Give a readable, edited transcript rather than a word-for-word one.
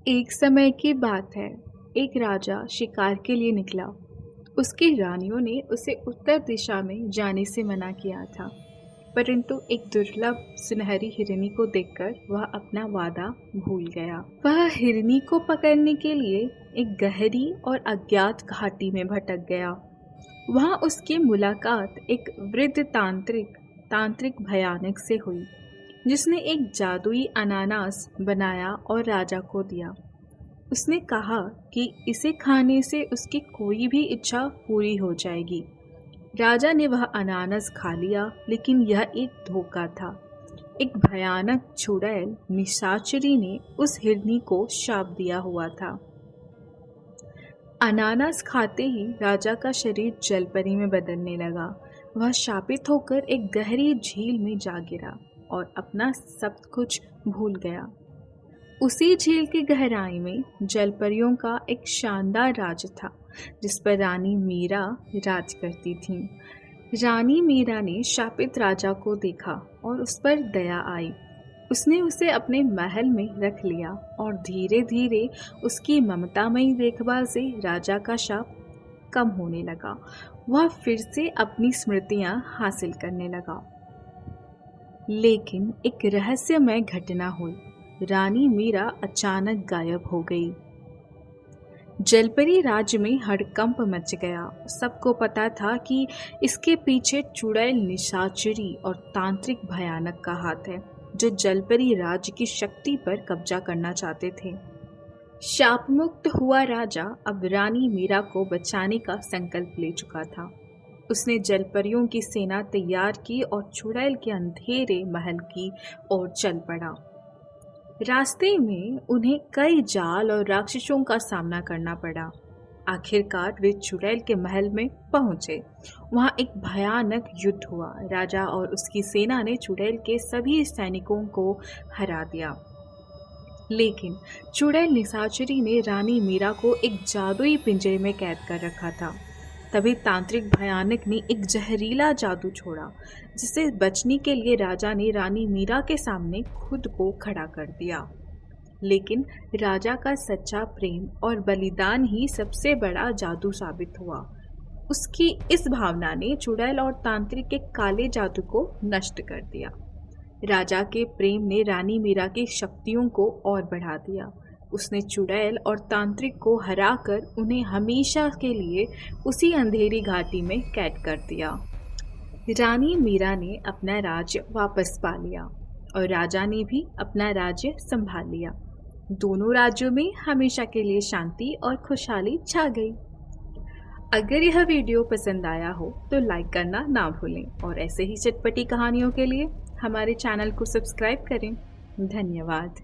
एक समय की बात है। एक राजा शिकार के लिए निकला। उसकी रानियों ने उसे उत्तर दिशा में जाने से मना किया था, परंतु एक दुर्लभ सुनहरी हिरनी को देखकर वह अपना वादा भूल गया। वह हिरनी को पकड़ने के लिए एक गहरी और अज्ञात घाटी में भटक गया। वहां उसकी मुलाकात एक वृद्ध तांत्रिक तांत्रिक भयानक से हुई, जिसने एक जादुई अनानास बनाया और राजा को दिया। उसने कहा कि इसे खाने से उसकी कोई भी इच्छा पूरी हो जाएगी। राजा ने वह अनानास खा लिया, लेकिन यह एक धोखा था। एक भयानक चुड़ैल निशाचरी ने उस हिरनी को शाप दिया हुआ था। अनानास खाते ही राजा का शरीर जलपरी में बदलने लगा। वह शापित होकर एक गहरी झील में जा गिरा और अपना सब कुछ भूल गया। उसी झील की गहराई में जलपरियों का एक शानदार राज्य था, जिस पर रानी मीरा राज करती थी। रानी मीरा ने शापित राजा को देखा और उस पर दया आई। उसने उसे अपने महल में रख लिया और धीरे धीरे उसकी ममतामयी देखभाल से राजा का शाप कम होने लगा। वह फिर से अपनी स्मृतियां हासिल करने लगा। लेकिन एक रहस्यमय घटना हुई। रानी मीरा अचानक गायब हो गई। जलपरी राज्य में हड़कंप मच गया। सबको पता था कि इसके पीछे चुड़ैल निशाचरी और तांत्रिक भयानक का हाथ है, जो जलपरी राज्य की शक्ति पर कब्जा करना चाहते थे। शाप मुक्त हुआ राजा अब रानी मीरा को बचाने का संकल्प ले चुका था। उसने जलपरियों की सेना तैयार की और चुड़ैल के अंधेरे महल की ओर चल पड़ा। रास्ते में उन्हें कई जाल और राक्षसों का सामना करना पड़ा। आखिरकार वे चुड़ैल के महल में पहुंचे। वहां एक भयानक युद्ध हुआ। राजा और उसकी सेना ने चुड़ैल के सभी सैनिकों को हरा दिया, लेकिन चुड़ैल निशाचरी ने रानी मीरा को एक जादुई पिंजरे में कैद कर रखा था। तभी तांत्रिक भयानक ने एक जहरीला जादू छोड़ा, जिसे बचने के लिए राजा ने रानी मीरा के सामने खुद को खड़ा कर दिया। लेकिन राजा का सच्चा प्रेम और बलिदान ही सबसे बड़ा जादू साबित हुआ। उसकी इस भावना ने चुड़ैल और तांत्रिक के काले जादू को नष्ट कर दिया। राजा के प्रेम ने रानी मीरा की शक्तियों को और बढ़ा दिया। उसने चुड़ैल और तांत्रिक को हराकर उन्हें हमेशा के लिए उसी अंधेरी घाटी में कैद कर दिया। रानी मीरा ने अपना राज्य वापस पा लिया और राजा ने भी अपना राज्य संभाल लिया। दोनों राज्यों में हमेशा के लिए शांति और खुशहाली छा गई। अगर यह वीडियो पसंद आया हो तो लाइक करना ना भूलें और ऐसे ही चटपटी कहानियों के लिए हमारे चैनल को सब्सक्राइब करें। धन्यवाद।